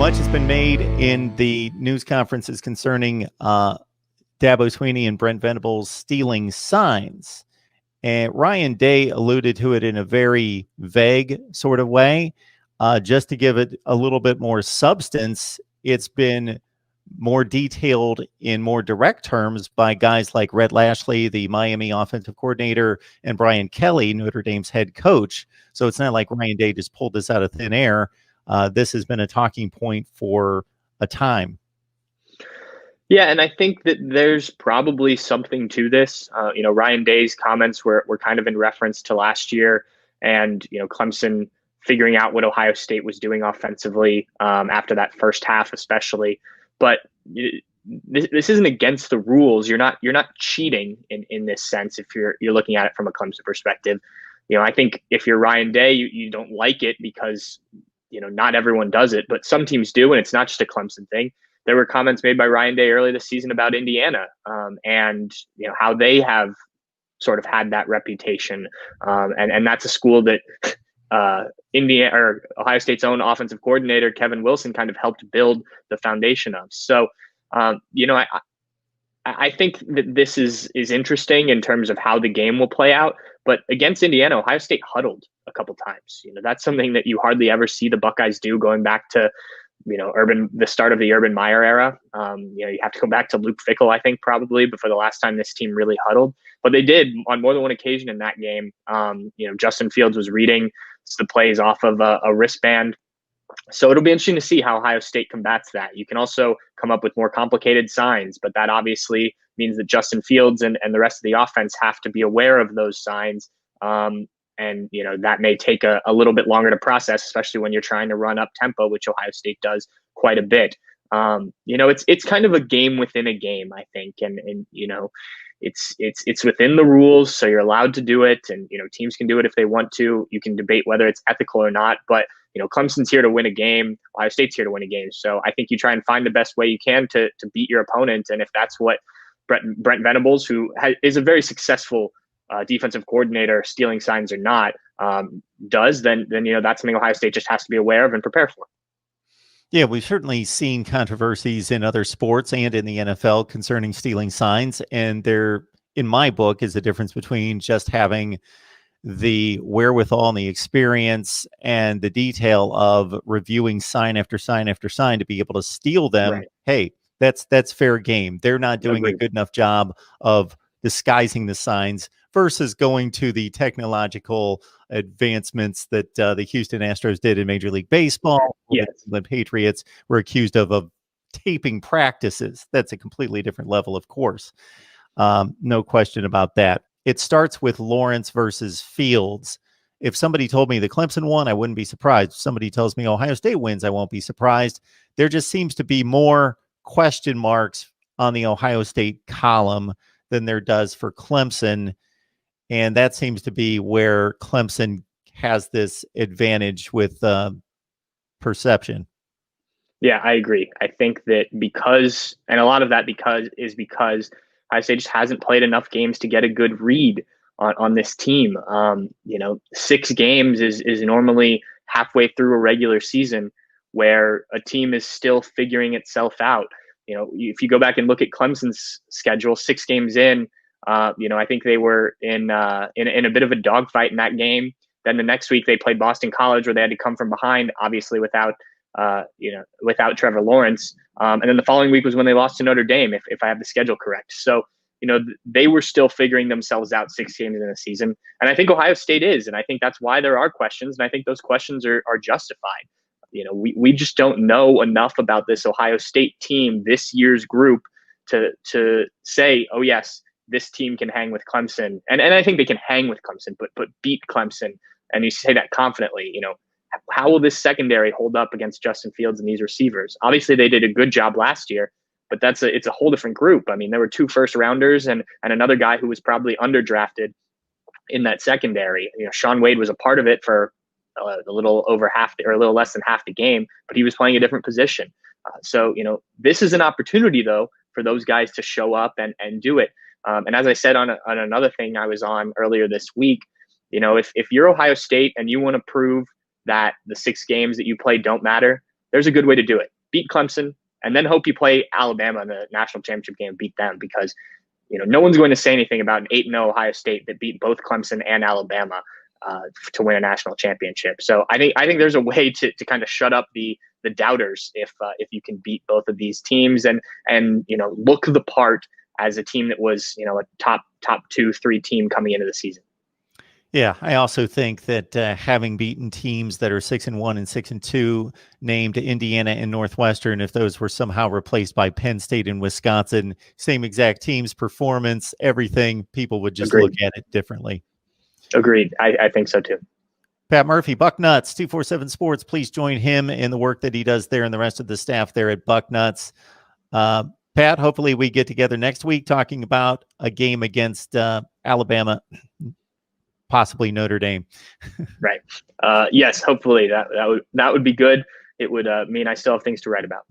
Much has been made in the news conferences concerning Dabo Swinney and Brent Venables stealing signs. And Ryan Day alluded to it in a very vague sort of way. Just to give it a little bit more substance, it's been more detailed in more direct terms by guys like Rhett Lashley, the Miami offensive coordinator, and Brian Kelly, Notre Dame's head coach. So it's not like Ryan Day just pulled this out of thin air. This has been a talking point for a time. Yeah, and I think that there's probably something to this. Ryan Day's comments were kind of in reference to last year and, Clemson figuring out what Ohio State was doing offensively after that first half, especially. But this isn't against the rules. You're not cheating in this sense if you're looking at it from a Clemson perspective. I think if you're Ryan Day, you don't like it because not everyone does it, but some teams do, and it's not just a Clemson thing. There were comments made by Ryan Day early this season about Indiana and how they have sort of had that reputation, and that's a school that Indiana or Ohio State's own offensive coordinator Kevin Wilson kind of helped build the foundation of. So, I think that this is interesting in terms of how the game will play out. But against Indiana, Ohio State huddled a couple times. That's something that you hardly ever see the Buckeyes do going back to the start of the Urban Meyer era. You have to go back to Luke Fickell, I think, probably before the last time this team really huddled. But they did on more than one occasion in that game. Justin Fields was reading the plays off of a wristband. So it'll be interesting to see how Ohio State combats that. You can also come up with more complicated signs, but that obviously means that Justin Fields and the rest of the offense have to be aware of those signs. And that may take a little bit longer to process, especially when you're trying to run up tempo, which Ohio State does quite a bit. It's kind of a game within a game, I think, and it's within the rules, so you're allowed to do it, and teams can do it if they want to. You can debate whether it's ethical or not, but Clemson's here to win a game. Ohio State's here to win a game. So I think you try and find the best way you can to beat your opponent, and if that's what Brent Venables, who is a very successful defensive coordinator, stealing signs or not, does, then that's something Ohio State just has to be aware of and prepare for. Yeah, we've certainly seen controversies in other sports and in the NFL concerning stealing signs. And there, in my book, is the difference between just having the wherewithal and the experience and the detail of reviewing sign after sign after sign to be able to steal them. Right. Hey, that's fair game. They're not doing a good enough job of disguising the signs versus going to the technological advancements that the Houston Astros did in Major League Baseball. Yes. The Patriots were accused of taping practices. That's a completely different level, of course. No question about that. It starts with Lawrence versus Fields. If somebody told me the Clemson won, I wouldn't be surprised. If somebody tells me Ohio State wins, I won't be surprised. There just seems to be more question marks on the Ohio State column than there does for Clemson. And that seems to be where Clemson has this advantage with perception. Yeah, I agree. I think that because a lot of that because Ohio State just hasn't played enough games to get a good read on this team. 6 games is normally halfway through a regular season where a team is still figuring itself out. If you go back and look at Clemson's schedule, 6 games in, I think they were in a bit of a dogfight in that game. Then the next week they played Boston College, where they had to come from behind, obviously without Trevor Lawrence. And then the following week was when they lost to Notre Dame, if I have the schedule correct. So, they were still figuring themselves out 6 games in the season. And I think Ohio State is, and I think that's why there are questions. And I think those questions are justified. We just don't know enough about this Ohio State team, this year's group, to say, oh yes, this team can hang with Clemson. And I think they can hang with Clemson, but beat Clemson. And you say that confidently. How will this secondary hold up against Justin Fields and these receivers? Obviously, they did a good job last year, but it's a whole different group. I mean, there were 2 first-rounders and another guy who was probably underdrafted in that secondary. Sean Wade was a part of it for a little less than half the game, but he was playing a different position. So this is an opportunity, though, for those guys to show up and do it. And as I said on another thing I was on earlier this week, if you're Ohio State and you want to prove that the 6 games that you play don't matter, there's a good way to do it. Beat Clemson, and then hope you play Alabama in the national championship game and beat them, because no one's going to say anything about an 8-0 Ohio State that beat both Clemson and Alabama to win a national championship. So I think there's a way to kind of shut up the doubters if you can beat both of these teams and look the part as a team that was a top 2-3 team coming into the season. Yeah, I also think that having beaten teams that are 6-1 and 6-2, named Indiana and Northwestern, if those were somehow replaced by Penn State and Wisconsin, same exact teams, performance, everything, people would just look at it differently. Agreed. I think so too. Pat Murphy, Bucknuts, 247 Sports. Please join him in the work that he does there and the rest of the staff there at Bucknuts. Pat, hopefully we get together next week talking about a game against Alabama, possibly Notre Dame. Right. Yes, hopefully that would be good. It would mean I still have things to write about.